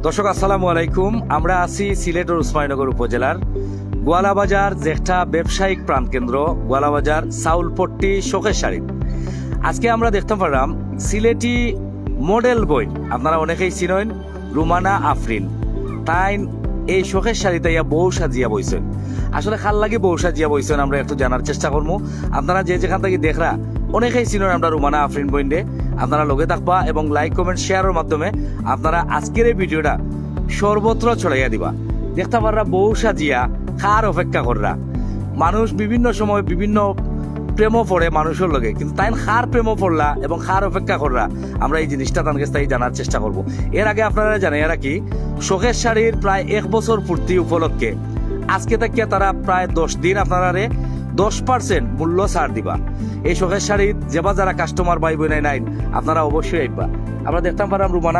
দর্শক আসসালামু আলাইকুম। আমরা আছি সিলেটের উসমানীনগর উপজেলার গোয়ালাবাজার যেটা ব্যবসায়িক প্রাণকেন্দ্র গোয়ালাবাজার চাউলপট্টি শোকের শাড়ি। আজকে আমরা দেখতে পারলাম সিলেটি মডেল বই, আপনারা অনেকেই চিনেন রুমানা আফরিন। তাই এই শোকের শাড়িতে ইয়া বউ সাজিয়া বইছেন। আসলে খাল লাগে বউ সাজিয়া বইছেন, আমরা একটু জানার চেষ্টা করবো। আপনারা যে যেখান থেকে দেখরা অনেকেই চিনেন আমরা রুমানা আফরিন বইন্ডে। আপনারা লগে থাকবা এবং লাইক কমেন্ট শেয়ারের মাধ্যমে আপনারা আজকের এই ভিডিওটা সর্বত্র ছড়াইয়া দিবা। দেখতে পাররা বউ সাজিয়া কার অপেক্ষা কররা। মানুষ বিভিন্ন সময় বিভিন্ন প্রেমও পড়ে মানুষের লগে, কিন্তু তাই কার প্রেমও পড়লা এবং কার অপেক্ষা কররা আমরা এই জিনিসটা তার কাছে জানার চেষ্টা করব। এর আগে আপনারা জানেন এরা কি শোকের শাড়ির প্রায় 1 বছর পূর্তি উপলক্ষে আজকে থেকে তারা প্রায় 10 দিন আপনারা 10% মূল্য ছাড় দিবা। এই শোকের শাড়ির যেবা যারা কাস্টমার ভাই বোন নাই আপনারা অবশ্যই আইবা। আমরা দেখতাম পারলাম রুমানা